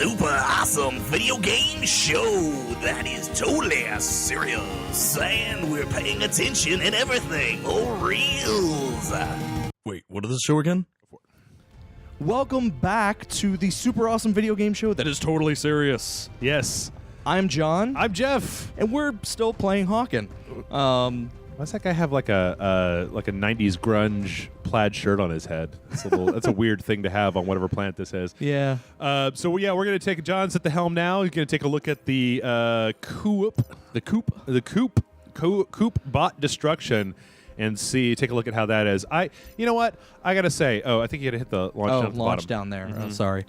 super awesome video game show that is totally serious, and we're paying attention and everything for reals. Wait, what is the show again? Welcome back to the super awesome video game show that is totally serious. Yes. I'm John. I'm Jeff. And we're still playing Hawken. Why's that guy have like a 90s grunge plaid shirt on his head? That's a weird thing to have on whatever planet this is. Yeah. So we're going to take John's at the helm now. He's going to take a look at the coop bot destruction and take a look at how that is. You know what? I got to say, I think you got to hit the launch down at the launch bottom. down there. Mm-hmm. Oh, sorry.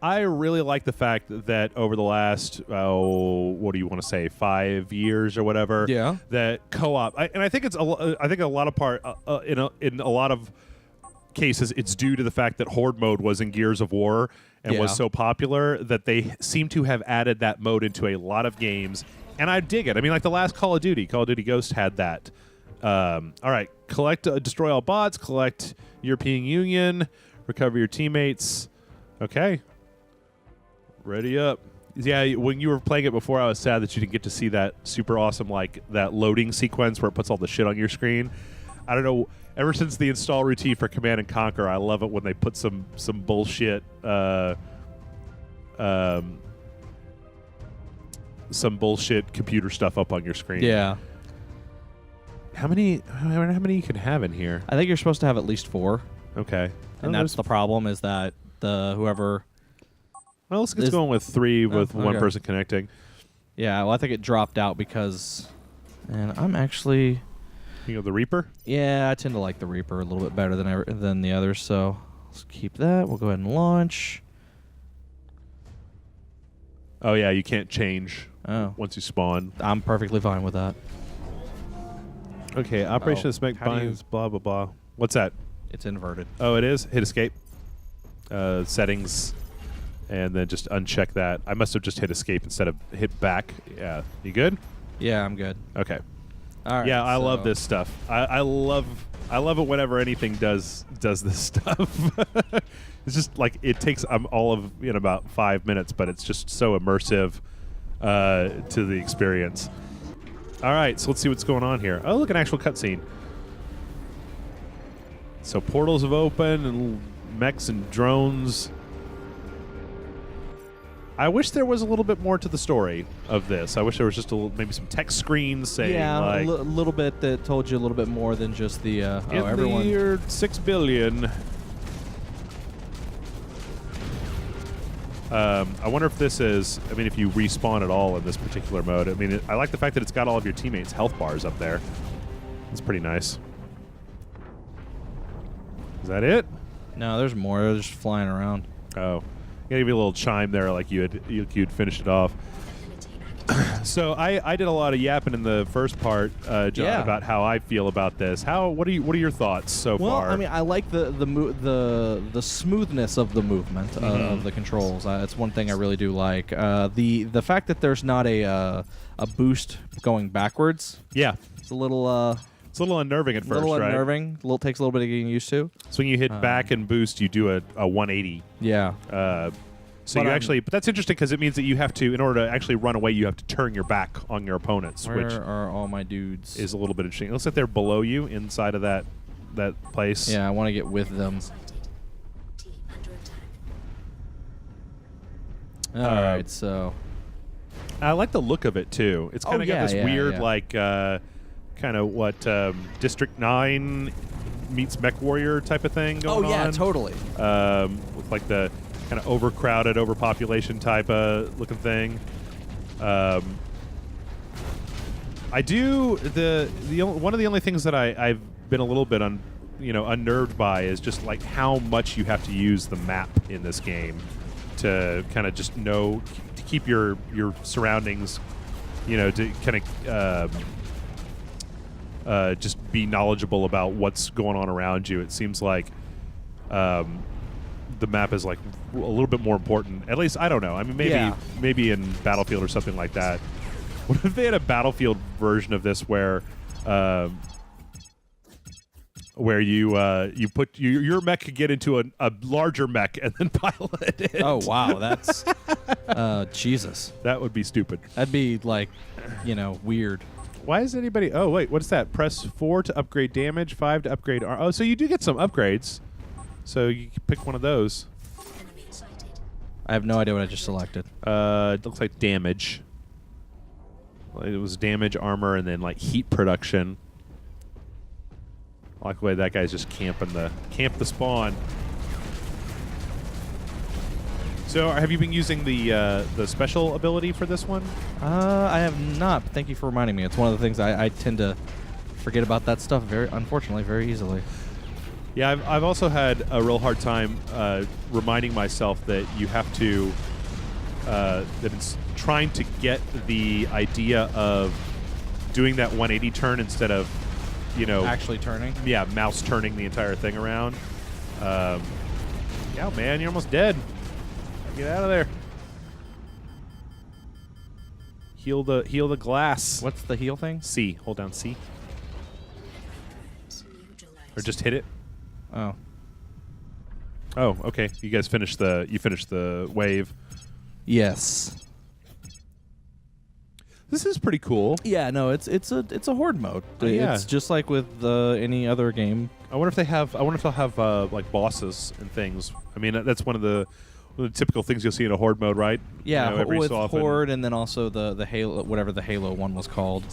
I really like the fact that over the last, what do you want to say, 5 years or whatever, yeah, that co-op, I think it's a lot of part in a lot of cases it's due to the fact that Horde mode was in Gears of War and was so popular that they seem to have added that mode into a lot of games, and I dig it. I mean, like the last Call of Duty Ghost had that. All right, destroy all bots, collect European Union, recover your teammates. Okay. Ready up. Yeah, when you were playing it before, I was sad that you didn't get to see that super awesome, like, that loading sequence where it puts all the shit on your screen. I don't know, ever since the install routine for Command & Conquer, I love it when they put some bullshit, computer stuff up on your screen. Yeah. How many you can have in here? I think you're supposed to have at least 4. Okay. And that's the problem, is that whoever... Well, let's get going with 3 with one person connecting. Yeah, well, I think it dropped out because... And I'm actually... You know, the Reaper? Yeah, I tend to like the Reaper a little bit better than the others, so let's keep that. We'll go ahead and launch. Oh, yeah, you can't change once you spawn. I'm perfectly fine with that. Okay, Operation Spec binds, blah, blah, blah. What's that? It's inverted. Oh, it is? Hit escape. Settings. And then just uncheck that. I must have just hit escape instead of hit back. Yeah. You good? Yeah, I'm good. Okay. All right. Yeah, I love this stuff. I love it whenever anything does this stuff. It's just like it takes all of in about 5 minutes, but it's just so immersive to the experience. All right, so let's see what's going on here. Oh, look, an actual cutscene. So portals have opened and mechs and drones. I wish there was a little bit more to the story of this. I wish there was just maybe some text screens saying, like... a little bit that told you a little bit more than just the, in the year 6 billion. I wonder if this is... I mean, if you respawn at all in this particular mode. I mean, I like the fact that it's got all of your teammates' health bars up there. It's pretty nice. Is that it? No, there's more. They're just flying around. Oh. I'll give you a little chime there like you'd finished it off. So I did a lot of yapping in the first part, John, about how I feel about this. What are your thoughts so far? Well, I mean, I like the smoothness of the movement of the controls. It's one thing I really do like. The fact that there's not a boost going backwards. Yeah, it's a little. It's a little unnerving at first, right? A little unnerving. Takes a little bit of getting used to. So when you hit back and boost, you do a 180. Yeah. But that's interesting because it means that you have to, in order to actually run away, you have to turn your back on your opponents. Where which are all my dudes? Is a little bit interesting. It looks like they're below you inside of that place. Yeah, I want to get with them. All right, so. I like the look of it, too. It's kind of got this weird, like... kind of what District 9 meets MechWarrior type of thing going on. Oh, yeah, totally. With like the kind of overcrowded, overpopulation type of looking thing. I do one of the only things that I've been a little bit unnerved by is just like how much you have to use the map in this game to kind of just to keep your surroundings, to kind of just be knowledgeable about what's going on around you. It seems like the map is like a little bit more important. At least, I don't know. I mean, maybe in Battlefield or something like that. What if they had a Battlefield version of this where where you put your mech could get into a larger mech and then pilot it. Oh wow, that's Jesus. That would be stupid. That'd be like, weird. Why is anybody? Oh wait, what's that? Press 4 to upgrade damage, 5 to upgrade. Oh, so you do get some upgrades. So you can pick one of those. I have no idea what I just selected. It looks like damage. It was damage, armor, and then like heat production. I like the way that guy's just camp the spawn. So, have you been using the special ability for this one? I have not. But thank you for reminding me. It's one of the things I tend to forget about that stuff unfortunately, very easily. Yeah, I've also had a real hard time reminding myself that you have to that it's trying to get the idea of doing that 180 turn instead of Actually turning. Yeah, mouse turning the entire thing around. Yeah, man, you're almost dead. Get out of there. Heal the glass. What's the heal thing? C. Hold down C. Or just hit it. Oh. Oh, okay. You guys finished the wave. Yes. This is pretty cool. Yeah, no, it's a horde mode. Yeah. It's just like with any other game. I wonder if they'll have like bosses and things. I mean, that's one of the typical things you'll see in a horde mode, right? Yeah, every with so often. horde, and then also the Halo, whatever the Halo one was called.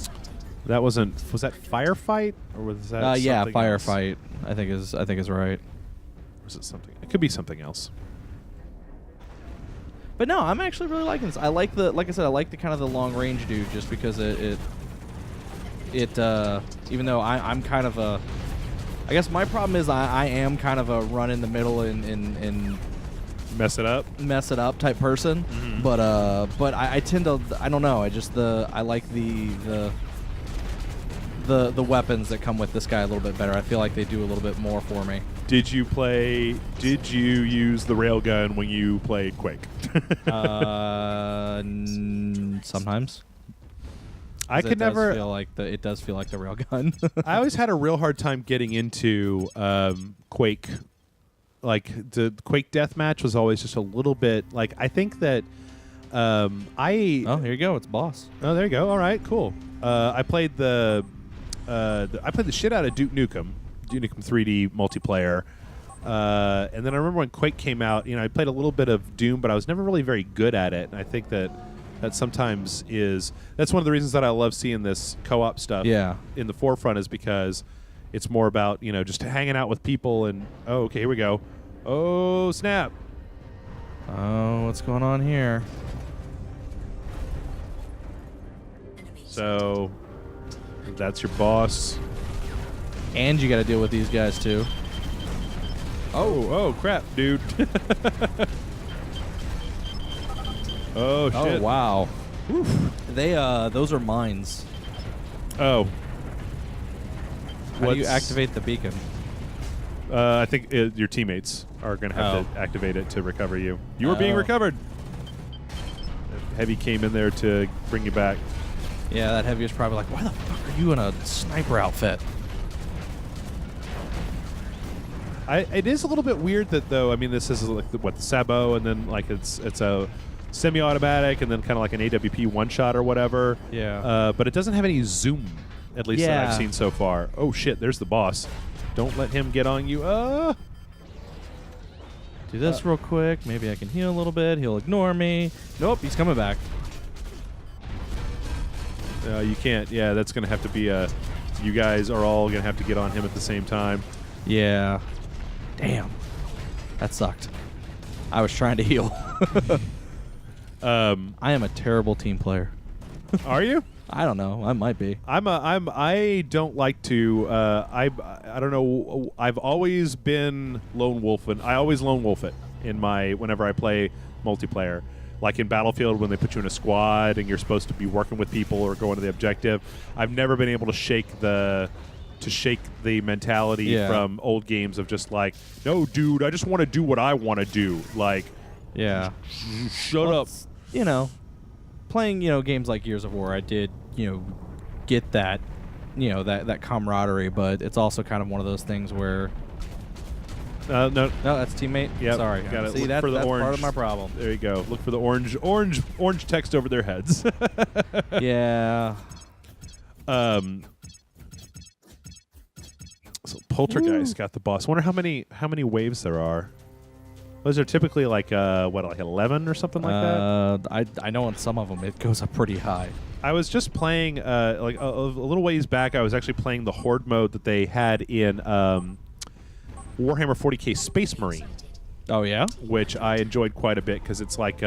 That was that firefight or was that? Yeah, something else? firefight. I think is right. Or is it something? It could be something else. But no, I'm actually really liking this. I like like I said, I like the kind of the long range dude, just because it even though I'm kind of a, I guess my problem is I am kind of a run in the middle and mess it up type person. Mm-hmm. But I tend to, I don't know, I like the weapons that come with this guy a little bit better. I feel like they do a little bit more for me. Did you use the railgun when you played Quake? Sometimes. I could never feel like it does feel like the railgun. I always had a real hard time getting into Quake. Like the Quake deathmatch was always just a little bit like, I think that Oh, here you go. It's boss. Oh, there you go. All right, cool. I played the shit out of Duke Nukem 3D multiplayer. And then I remember when Quake came out, I played a little bit of Doom, but I was never really very good at it. And I think that sometimes that's one of the reasons that I love seeing this co-op stuff in the forefront, is because it's more about, just hanging out with people and, oh, okay, here we go. Oh, snap. Oh, what's going on here? So that's your boss. And you got to deal with these guys too. Oh crap, dude. Oh shit. Oh wow. Oof. Those are mines. Oh. How do you activate the beacon? I think your teammates are going to have to activate it to recover you. You are being recovered. Heavy came in there to bring you back. Yeah, that heavy is probably like, why the fuck are you in a sniper outfit? It is a little bit weird that, though. I mean, this is like the Sabo, and then like it's a semi-automatic, and then kind of like an AWP one-shot or whatever. Yeah. But it doesn't have any zoom, at least that I've seen so far. Oh shit! There's the boss. Don't let him get on you. Do this real quick. Maybe I can heal a little bit. He'll ignore me. Nope, he's coming back. You can't. Yeah, that's going to have to be a... You guys are all going to have to get on him at the same time. Yeah. Damn. That sucked. I was trying to heal. I am a terrible team player. Are you? I don't know. I might be. I don't like to. I don't know. I've always been lone wolf, and I always lone wolf it whenever I play multiplayer. Like in Battlefield, when they put you in a squad and you're supposed to be working with people or going to the objective, I've never been able to shake the mentality from old games of just like, no, dude, I just want to do what I want to do. Like, yeah, shut up. Playing games like Gears of War, I did get that that camaraderie, but it's also kind of one of those things where no, that's teammate. Yep, Sorry, got it. see Look that's for the orange. part of my problem. There you go. Look for the orange text over their heads. Yeah. So Poltergeist got the boss. Wonder how many waves there are. Was there typically like 11 or something like that? I know on some of them it goes up pretty high. I was just playing like a little ways back. I was actually playing the Horde mode that they had in Warhammer 40K Space Marine. Oh yeah, which I enjoyed quite a bit because it's like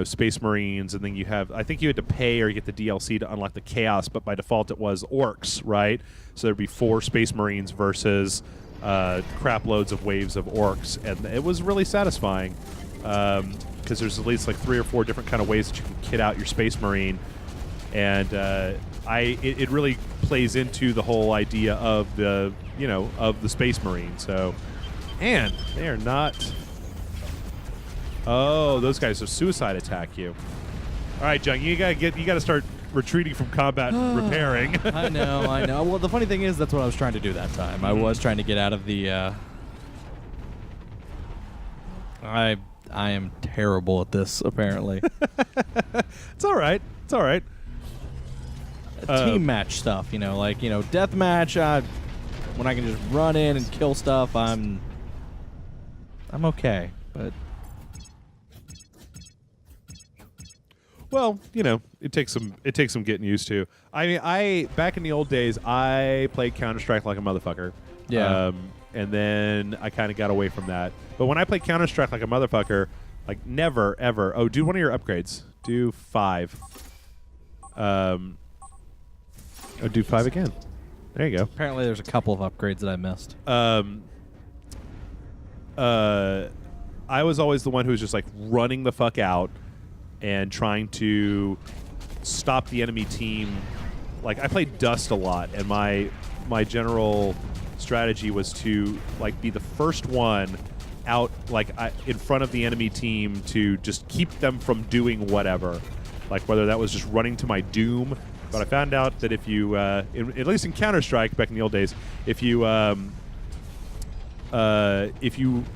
Space Marines, and then you have, I think you had to pay or you get the DLC to unlock the Chaos, but by default it was orcs, right? So there'd be 4 Space Marines versus crap loads of waves of orcs, and it was really satisfying because there's at least like 3 or 4 different kind of ways that you can kit out your Space Marine, and it really plays into the whole idea of the Space Marine. So, and they are not. Oh, those guys will suicide attack you. All right, John, you gotta start retreating from combat and repairing. I know. Well, the funny thing is, that's what I was trying to do that time. I was trying to get out of the. I am terrible at this. Apparently, it's all right. It's all right. Team match stuff, death match. When I can just run in and kill stuff, I'm okay. But well, it takes some getting used to. I mean, back in the old days, I played Counter-Strike like a motherfucker. Yeah. And then I kind of got away from that. But when I played Counter-Strike like a motherfucker, like never ever. Oh, do one of your upgrades. Do 5. Do 5 again. There you go. Apparently, there's a couple of upgrades that I missed. I was always the one who was just like running the fuck out and trying to stop the enemy team. Like, I played Dust a lot, and my general strategy was to like be the first one out, like in front of the enemy team, to just keep them from doing whatever. Like whether that was just running to my doom. But I found out that if you, at least in Counter-Strike back in the old days, if you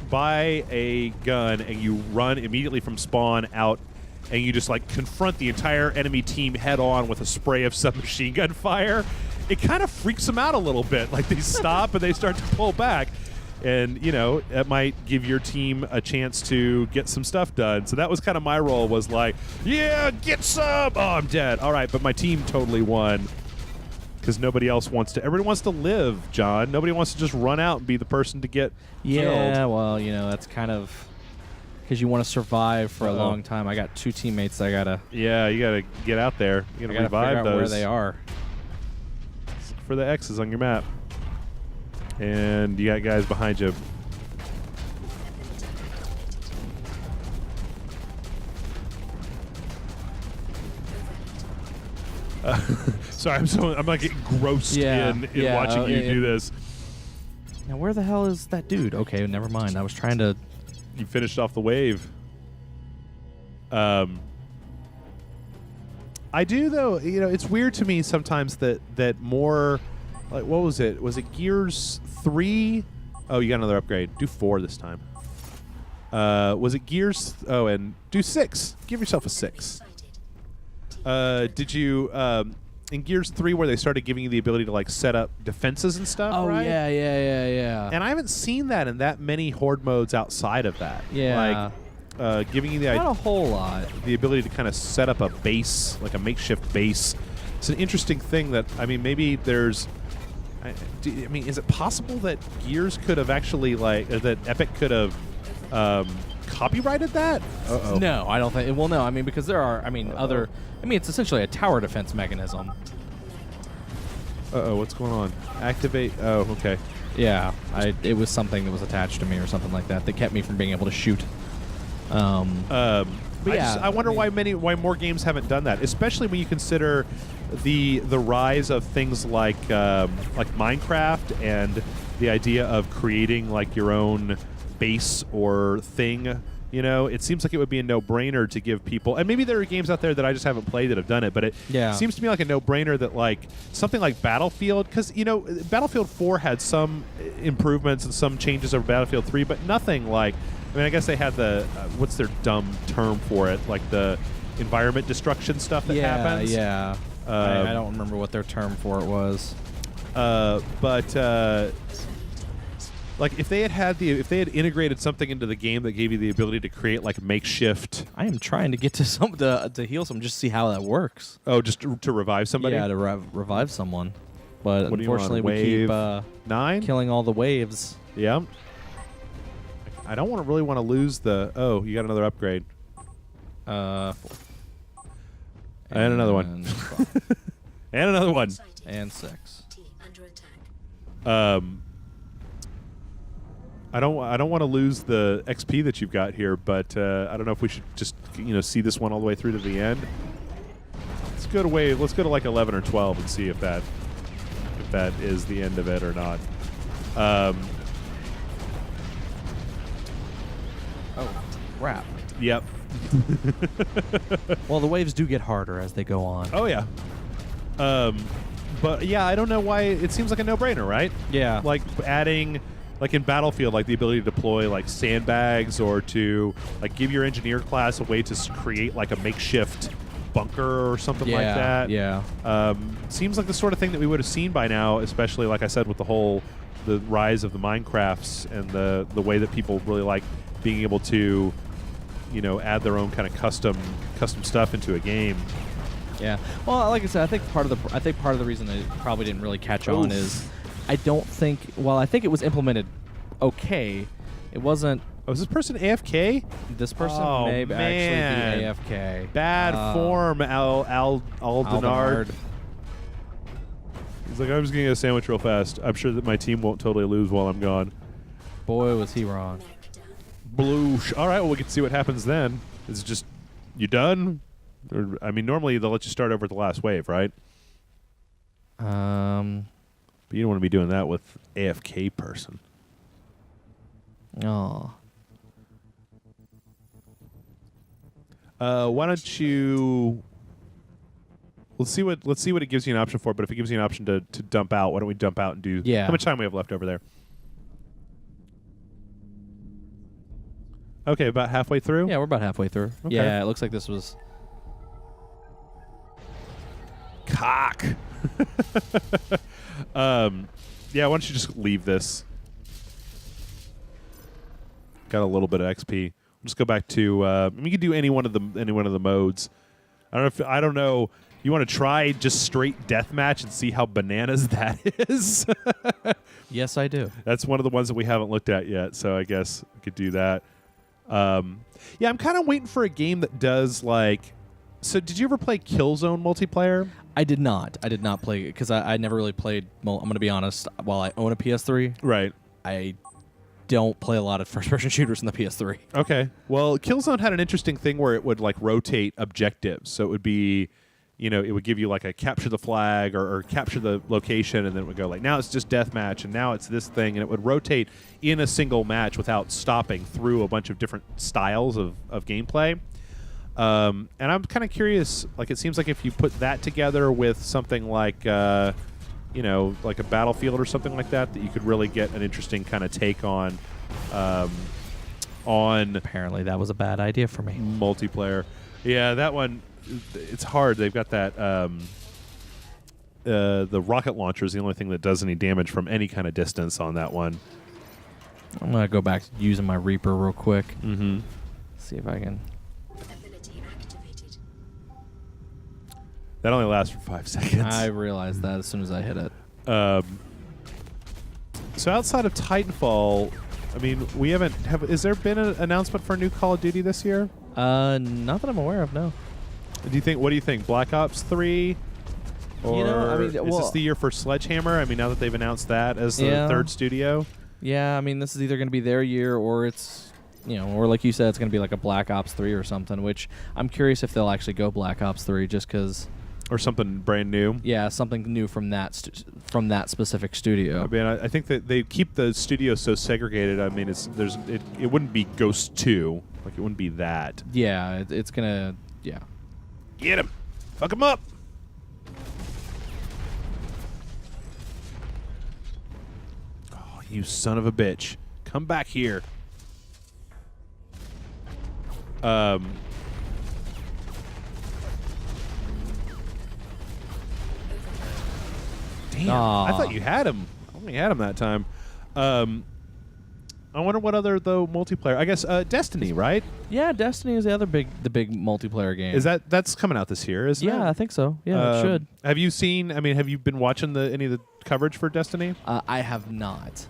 buy a gun and you run immediately from spawn out, and you just like confront the entire enemy team head on with a spray of submachine gun fire, it kind of freaks them out a little bit. Like they stop and they start to pull back, and that might give your team a chance to get some stuff done. So that was kind of my role, was like, yeah, get some. Oh, I'm dead. All right, but my team totally won because nobody else wants to. Everybody wants to live, John. Nobody wants to just run out and be the person to get killed. Yeah, well, that's kind of because you want to survive for a long time. I got 2 teammates I gotta. Yeah, you gotta get out there. You gotta revive figure out those. where they are. Look for the X's on your map, and you got guys behind you. Sorry, I'm like getting grossed in watching you do this. Now, where the hell is that dude? Okay, never mind. I was trying to. You finished off the wave. I do though. It's weird to me sometimes that more, like, what was it? Was it Gears 3? Oh, you got another upgrade. Do 4 this time. Was it Gears? Oh, and do 6. Give yourself a 6. Did you in Gears 3 where they started giving you the ability to like set up defenses and stuff? Oh, right? yeah. And I haven't seen that in that many Horde modes outside of that. Yeah. Like giving you not a whole lot. The ability to kind of set up a base, like a makeshift base. It's an interesting thing that, I mean, maybe there's. I mean, is it possible that Gears could have actually that Epic could have copyrighted that? Uh-oh. No, I don't think. Well, no, I mean, because there are, other. I mean, it's essentially a tower defense mechanism. Uh-oh, what's going on? Activate. Oh, okay. Yeah, it was something that was attached to me or something like that kept me from being able to shoot. But yeah, I wonder why more games haven't done that, especially when you consider the rise of things like Minecraft and the idea of creating like your own base or thing You know, it seems like it would be a no-brainer to give people, and maybe there are games out there that I just haven't played that have done it, but it seems to me like a no-brainer that like something like Battlefield, because you know Battlefield 4 had some improvements and some changes over Battlefield 3, but nothing like. I mean, I guess they had the what's their dumb term for it, like the environment destruction stuff that happens. Yeah. I don't remember what their term for it was. But like if they had integrated something into the game that gave you the ability to create like makeshift. I am trying to get to some to heal some, just see how that works. Oh, just to revive somebody. Yeah, to revive someone. But what unfortunately, we wave keep 9 killing all the waves. Yeah. I don't really want to lose the. Oh, you got another upgrade. 4. And another one. And another one. And 6. I don't want to lose the XP that you've got here, but I don't know if we should just see this one all the way through to the end. Let's go to like 11 or 12 and see if that is the end of it or not. Oh, crap. Yep. Well, the waves do get harder as they go on. Oh yeah. But yeah, I don't know why it seems like a no-brainer, right? Yeah. Like adding, like in Battlefield, like the ability to deploy like sandbags or to like give your engineer class a way to create like a makeshift bunker or something like that. Yeah. Seems like the sort of thing that we would have seen by now, especially like I said with the rise of the Minecrafts and the way that people really like being able to, add their own kind of custom stuff into a game. Yeah. Well, like I said, I think part of the reason that it probably didn't really catch on is I don't think. Well, I think it was implemented okay. It wasn't. Oh, is this person AFK? This person may actually be AFK. Bad form, Aldenard. He's like, I'm just getting a sandwich real fast. I'm sure that my team won't totally lose while I'm gone. Boy, was he wrong. Bloosh. All right, well, we can see what happens then. Is it just, you done? Or, I mean, normally they'll let you start over at the last wave, right? But you don't want to be doing that with AFK person. Oh. Why don't you? Let's see what it gives you an option for. But if it gives you an option to dump out, why don't we dump out and do? Yeah. How much time we have left over there? Okay, about halfway through. Yeah, we're about halfway through. Okay. Yeah, it looks like this was cock. Yeah, why don't you just leave this? Got a little bit of XP. Just go back to. You can do any one of the modes. I don't know. You want to try just straight deathmatch and see how bananas that is? Yes, I do. That's one of the ones that we haven't looked at yet, so I guess we could do that. Yeah, I'm kind of waiting for a game that does like. So, did you ever play Killzone multiplayer? I did not. I did not play it because I never really played. Well, I'm going to be honest. While I own a PS3, right, I don't play a lot of first-person shooters in the PS3. Okay. Well, Killzone had an interesting thing where it would like rotate objectives. So it would be, it would give you like a capture the flag or capture the location, and then it would go like, now it's just deathmatch, and now it's this thing, and it would rotate in a single match without stopping through a bunch of different styles of gameplay. And I'm kind of curious, like it seems like if you put that together with something like, like a Battlefield or something like that you could really get an interesting kind of take on Apparently that was a bad idea for me. Multiplayer. Yeah, that one, it's hard. They've got that, the rocket launcher is the only thing that does any damage from any kind of distance on that one. I'm going to go back to using my Reaper real quick. Mm-hmm. See if I can. That only lasts for 5 seconds. I realized that as soon as I hit it. So outside of Titanfall, I mean, we haven't. Has there been an announcement for a new Call of Duty this year? Not that I'm aware of. No. What do you think? Black Ops 3? Or is this the year for Sledgehammer? I mean, now that they've announced that as the third studio. Yeah, I mean, this is either going to be their year or it's, or like you said, it's going to be like a Black Ops 3 or something. Which I'm curious if they'll actually go Black Ops 3, just because. Or something brand new. Yeah, something new from that specific studio. I mean, I think that they keep the studio so segregated. I mean, it wouldn't be Ghost 2. Like, it wouldn't be that. Yeah, it's gonna. Yeah. Get him. Fuck him up. Oh, you son of a bitch. Come back here. Damn, Aw. I thought you had him. I only had him that time. I wonder what other though multiplayer. I guess Destiny, right? Yeah, Destiny is the big multiplayer game. Is that's coming out this year? Isn't it? Yeah, I think so. Yeah, it should. Have you seen? I mean, have you been watching any of the coverage for Destiny? I have not.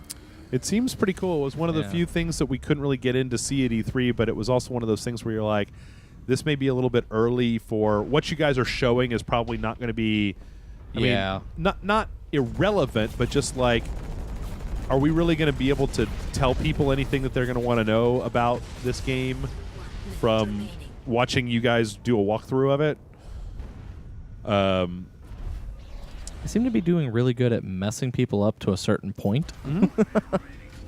It seems pretty cool. It was one of the few things that we couldn't really get in to see at E3, but it was also one of those things where you're like, this may be a little bit early for what you guys are showing is probably not going to be. I mean, not irrelevant, but just like, are we really going to be able to tell people anything that they're going to want to know about this game from watching you guys do a walkthrough of it? I seem to be doing really good at messing people up to a certain point. And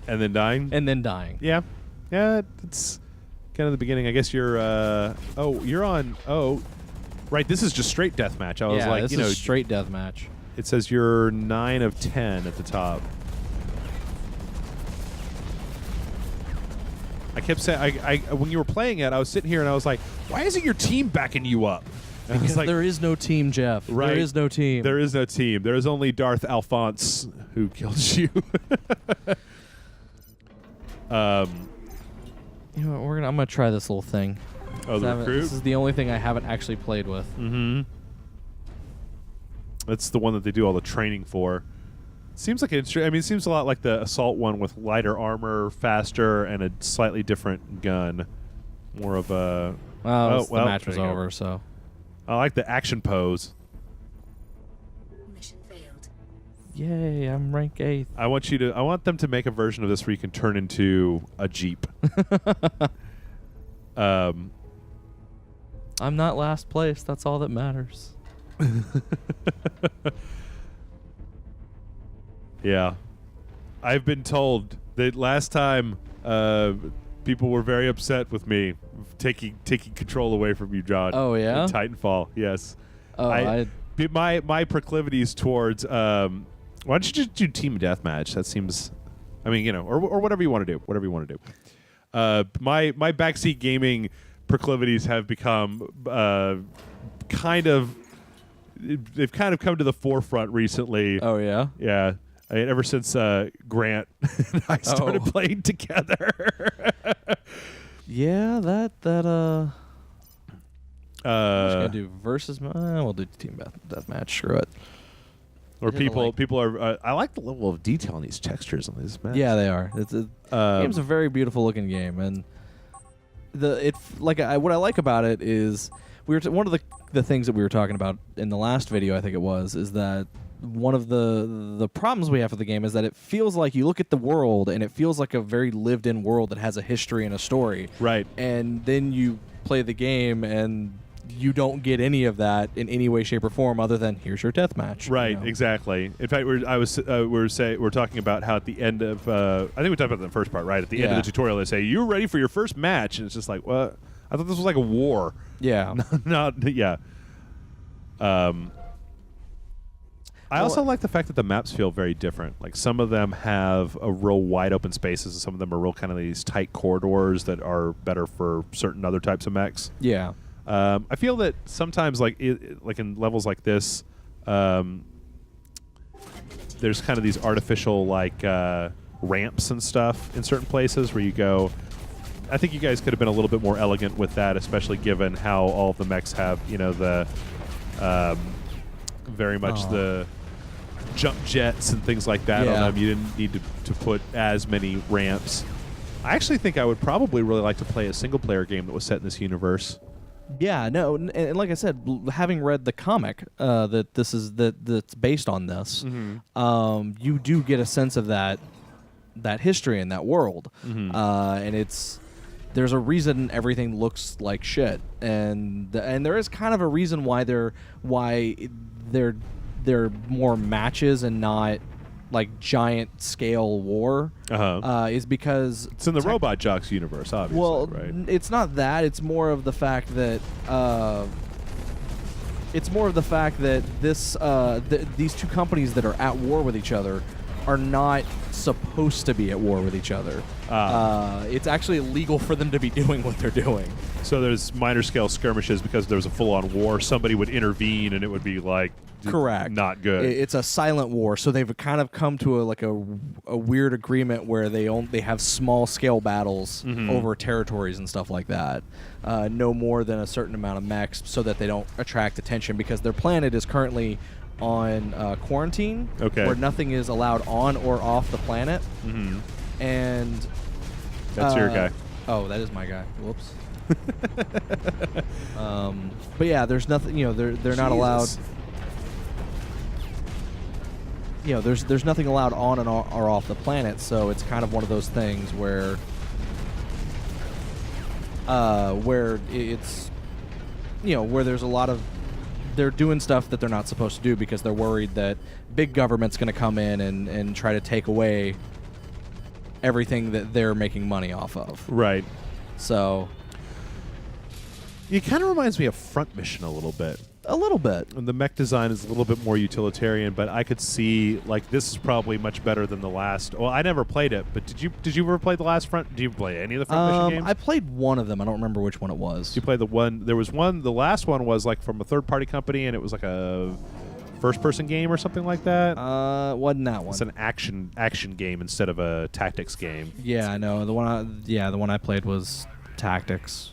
then dying? And then dying. Yeah. Yeah, it's kind of the beginning. I guess you're, you're on, right, this is just straight deathmatch. I was like, this is straight deathmatch. It says you're 9 of 10 at the top. I kept saying, when you were playing it, I was sitting here and I was like, why isn't your team backing you up? And Because there is no team, Jeff. Right. There is no team. There is no team. There is only Darth Alphonse who killed you. You know what, I'm gonna try this little thing. Oh, the recruit? This is the only thing I haven't actually played with. Mm-hmm. That's the one that they do all the training for. Seems like it seems a lot like the assault one with lighter armor, faster, and a slightly different gun. More of a. The match was over, so. I like the action pose. Mission failed. Yay! I'm rank 8th. I want them to make a version of this where you can turn into a Jeep. I'm not last place. That's all that matters. Yeah. I've been told that last time people were very upset with me taking control away from you, John. Oh, yeah? In Titanfall, yes. Oh, my proclivities towards why don't you just do team deathmatch? That seems, I mean, or whatever you want to do. Whatever you want to do. My backseat gaming proclivities have become they've kind of come to the forefront recently. Oh, yeah? Yeah. I mean, ever since Grant and I started playing together. Yeah, that I'm just gonna do versus. We'll do team deathmatch. Screw it. Or people are. I like the level of detail on these textures on these maps. Yeah, they are. The game's a very beautiful looking game, and what I like about it is one of the things that we were talking about in the last video, I think it was, is that one of the problems we have with the game is that it feels like you look at the world and it feels like a very lived-in world that has a history and a story. Right. And then you play the game and you don't get any of that in any way, shape, or form other than here's your deathmatch. Right. Exactly. In fact, we're talking about how at the end of I think we talked about the first part. Right at the end of the tutorial, they say you're ready for your first match, and it's just like, what? I thought this was like a war. Yeah. Yeah. I also like the fact that the maps feel very different. Like some of them have a real wide open spaces, and some of them are real kind of these tight corridors that are better for certain other types of mechs. Yeah. I feel that sometimes, like in levels like this, there's kind of these artificial ramps and stuff in certain places where you go. I think you guys could have been a little bit more elegant with that, especially given how all of the mechs have, the very much the jump jets and things like that on them. You didn't need to put as many ramps. I actually think I would probably really like to play a single-player game that was set in this universe. Yeah, no, and like I said, having read the comic that's based on this, you do get a sense of that history in that world, and it's there's a reason everything looks like shit, and there is kind of a reason why they're more matches and not like giant scale war. Is because it's in the Robot Jocks universe, obviously. Well, right? It's not that. It's more of the fact that these two companies that are at war with each other are not supposed to be at war with each other. It's actually illegal for them to be doing what they're doing. So there's minor scale skirmishes because there was a full-on war. Somebody would intervene, and it would be like correct, not good. It's a silent war, so they've kind of come to a weird agreement where they have small scale battles over territories and stuff like that. No more than a certain amount of mechs, so that they don't attract attention, because their planet is currently on quarantine, where nothing is allowed on or off the planet. And that's your guy. Oh, that is my guy. Whoops. But yeah, there's nothing. They're not allowed. There's nothing allowed on and or off the planet, so it's kind of one of those things where it's where there's a lot of, they're doing stuff that they're not supposed to do because they're worried that big government's going to come in and try to take away everything that they're making money off of. Right. So it kind of reminds me of Front Mission a little bit. A little bit. And the mech design is a little bit more utilitarian, but I could see like this is probably much better than the last. Well, I never played it, but did you ever play the last Front? Did you play any of the Front Mission games? I played one of them. I don't remember which one it was. Did you play the one? There was one. The last one was like from a third-party company, and it was like a first-person game or something like that. Wasn't that one? It's an action game instead of a tactics game. Yeah, I know. The one I played was tactics.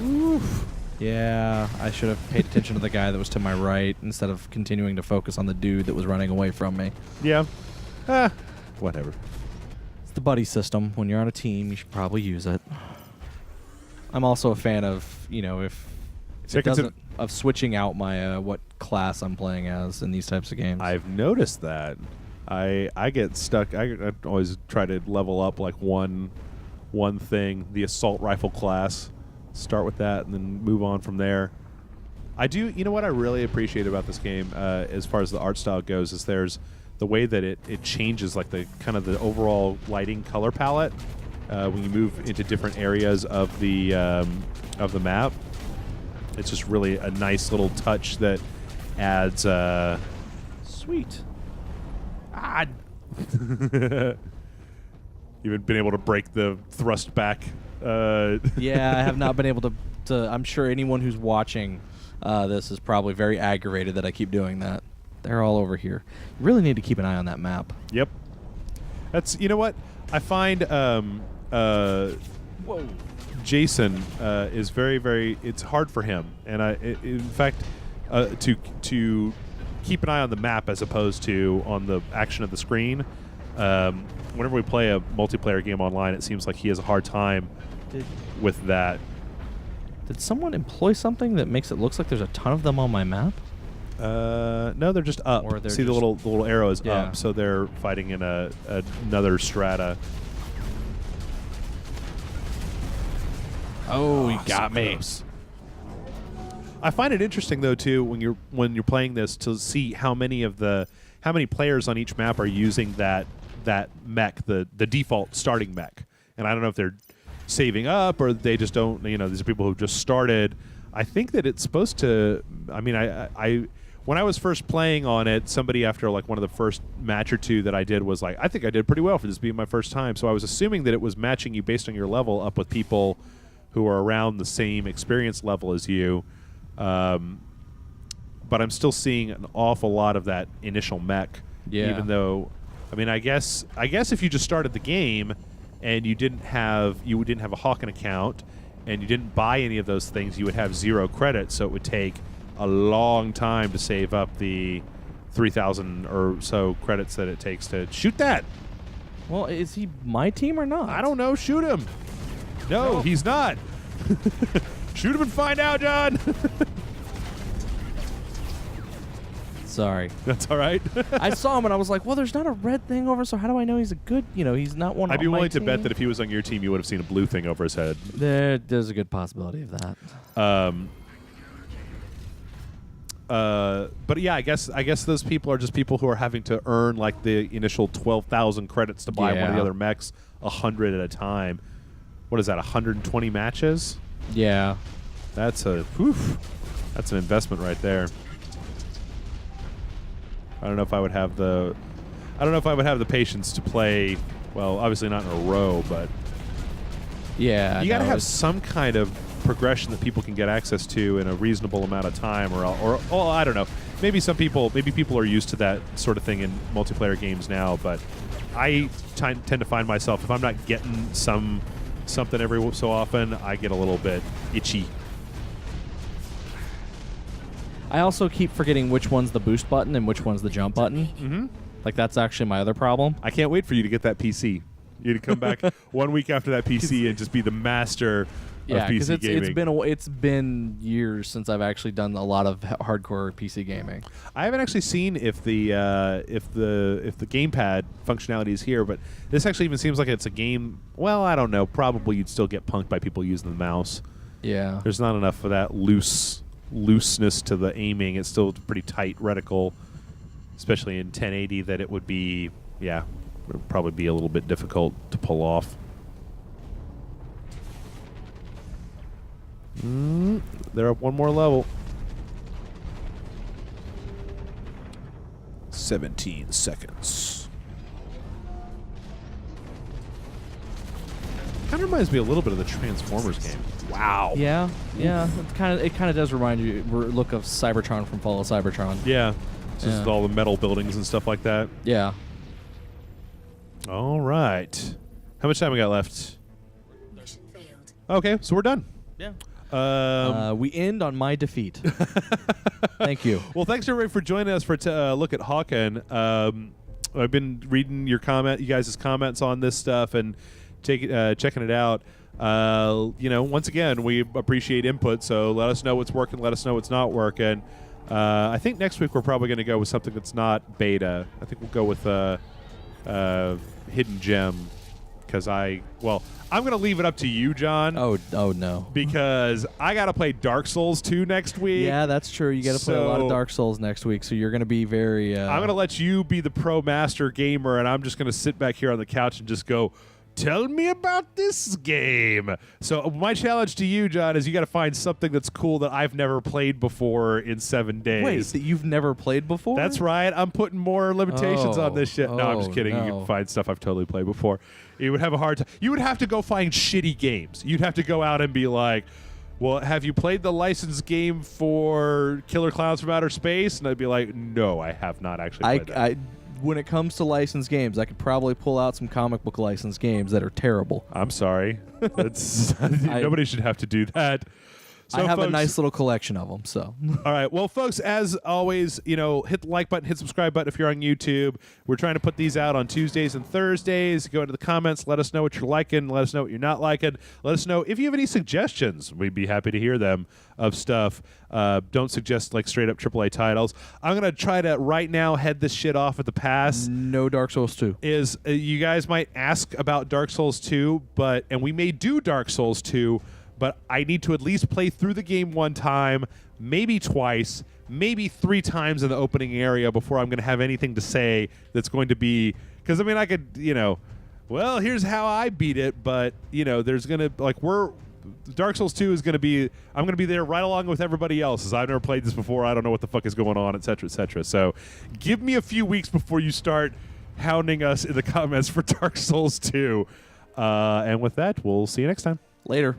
Oof. Yeah, I should have paid attention to the guy that was to my right instead of continuing to focus on the dude that was running away from me. Yeah. Whatever. It's the buddy system. When you're on a team, you should probably use it. I'm also a fan of, of switching out my what class I'm playing as in these types of games. I've noticed that. I get stuck. I always try to level up like one thing, the assault rifle class. Start with that and then move on from there. I do. You know what I really appreciate about this game, as far as the art style goes, is there's the way that it changes, like the kind of the overall lighting color palette when you move into different areas of the map. It's just really a nice little touch that adds. Sweet. You've been able to break the thrust back. Yeah, I have not been able to. I'm sure anyone who's watching this is probably very aggravated that I keep doing that. They're all over here. You really need to keep an eye on that map. Yep. That's, you know what? I find Jason is very, very, it's hard for him. And in fact, to keep an eye on the map as opposed to on the action of the screen, whenever we play a multiplayer game online, it seems like he has a hard time with that. Did someone employ something that makes it looks like there's a ton of them on my map? No, they're just up. Or they're See, the little arrow is yeah. up, so they're fighting in another strata. Oh, you got so me. Close. I find it interesting though too when you're playing this to see how many players on each map are using that mech, the default starting mech. And I don't know if they're saving up or they just don't. These are people who've just started. I think that it's supposed to. I mean, I when I was first playing on it, somebody after like one of the first match or two that I did was like, I think I did pretty well for this being my first time. So I was assuming that it was matching you based on your level up with people who are around the same experience level as you. But I'm still seeing an awful lot of that initial mech. Yeah. Even though, I mean, I guess if you just started the game and you didn't have a Hawken account and you didn't buy any of those things, you would have 0 credits. So it would take a long time to save up the 3,000 or so credits that it takes to shoot that. Well, is he my team or not? I don't know. Shoot him. No, he's not. Shoot him and find out, John. Sorry. That's all right. I saw him and I was like, well, there's not a red thing over, so how do I know he's a good, he's not one of my I'd be willing to team? bet that if he was on your team, you would have seen a blue thing over his head. There's a good possibility of that. But yeah, I guess those people are just people who are having to earn like the initial 12,000 credits to buy one of the other mechs 100 at a time. What is that? 120 matches? Yeah. That's an investment right there. I don't know if I would have the patience to play. Well, obviously not in a row, but yeah, you got to have some kind of progression that people can get access to in a reasonable amount of time, or I don't know. Maybe people are used to that sort of thing in multiplayer games now, but I tend to find myself, if I'm not getting something every so often, I get a little bit itchy. I also keep forgetting which one's the boost button and which one's the jump button. Mm-hmm. Like, that's actually my other problem. I can't wait for you to get that PC. You to come back 1 week after that PC and just be the master of PC gaming. It's been years since I've actually done a lot of hardcore PC gaming. I haven't actually seen if the gamepad functionality is here, but this actually even seems like it's a game. Well, I don't know. Probably you'd still get punked by people using the mouse. Yeah, there's not enough of that looseness to the aiming. It's still pretty tight reticle, especially in 1080. That it would be it would probably be a little bit difficult to pull off. They're up one more level. 17 seconds. Kind of reminds me a little bit of the Transformers game. Wow. Yeah. It kind of does remind you look of Cybertron from Fall of Cybertron. Yeah. Just with all the metal buildings and stuff like that. Yeah. All right. How much time we got left? Mission failed. Okay, so we're done. Yeah. We end on my defeat. Thank you. Well, thanks everybody for joining us for a look at Hawken. I've been reading you guys' comments on this stuff and checking it out. Once again, we appreciate input, so let us know what's working, let us know what's not working. I think next week we're probably going to go with something that's not beta. I think we'll go with Hidden Gem, because I'm going to leave it up to you, John. Oh no. Because I got to play Dark Souls 2 next week. Yeah, that's true. You got to play a lot of Dark Souls next week, so you're going to be very... I'm going to let you be the pro master gamer, and I'm just going to sit back here on the couch and just go, tell me about this game. So my challenge to you, John, is you got to find something that's cool that I've never played before in 7 days. Wait, that you've never played before? That's right. I'm putting more limitations on this shit. No, I'm just kidding. No. You can find stuff I've totally played before. You would have a hard time. You would have to go find shitty games. You'd have to go out and be like, well, have you played the licensed game for Killer Clowns from Outer Space? And I'd be like, no, I have not actually played that. When it comes to licensed games, I could probably pull out some comic book licensed games that are terrible. I'm sorry. Nobody should have to do that. So, I have folks, a nice little collection of them. So, all right. Well, folks, as always, hit the like button, hit subscribe button if you're on YouTube. We're trying to put these out on Tuesdays and Thursdays. Go into the comments. Let us know what you're liking. Let us know what you're not liking. Let us know if you have any suggestions. We'd be happy to hear them of stuff. Don't suggest like straight up AAA titles. I'm gonna try to right now head this shit off at the pass. No Dark Souls 2. You guys might ask about Dark Souls 2, and we may do Dark Souls 2. But I need to at least play through the game one time, maybe twice, maybe 3 times in the opening area before I'm going to have anything to say that's going to be... Because, I mean, I could, well, here's how I beat it, but, there's going to... Dark Souls 2 is going to be... I'm going to be there right along with everybody else, as I've never played this before. I don't know what the fuck is going on, et cetera, et cetera. So give me a few weeks before you start hounding us in the comments for Dark Souls 2. And with that, we'll see you next time. Later.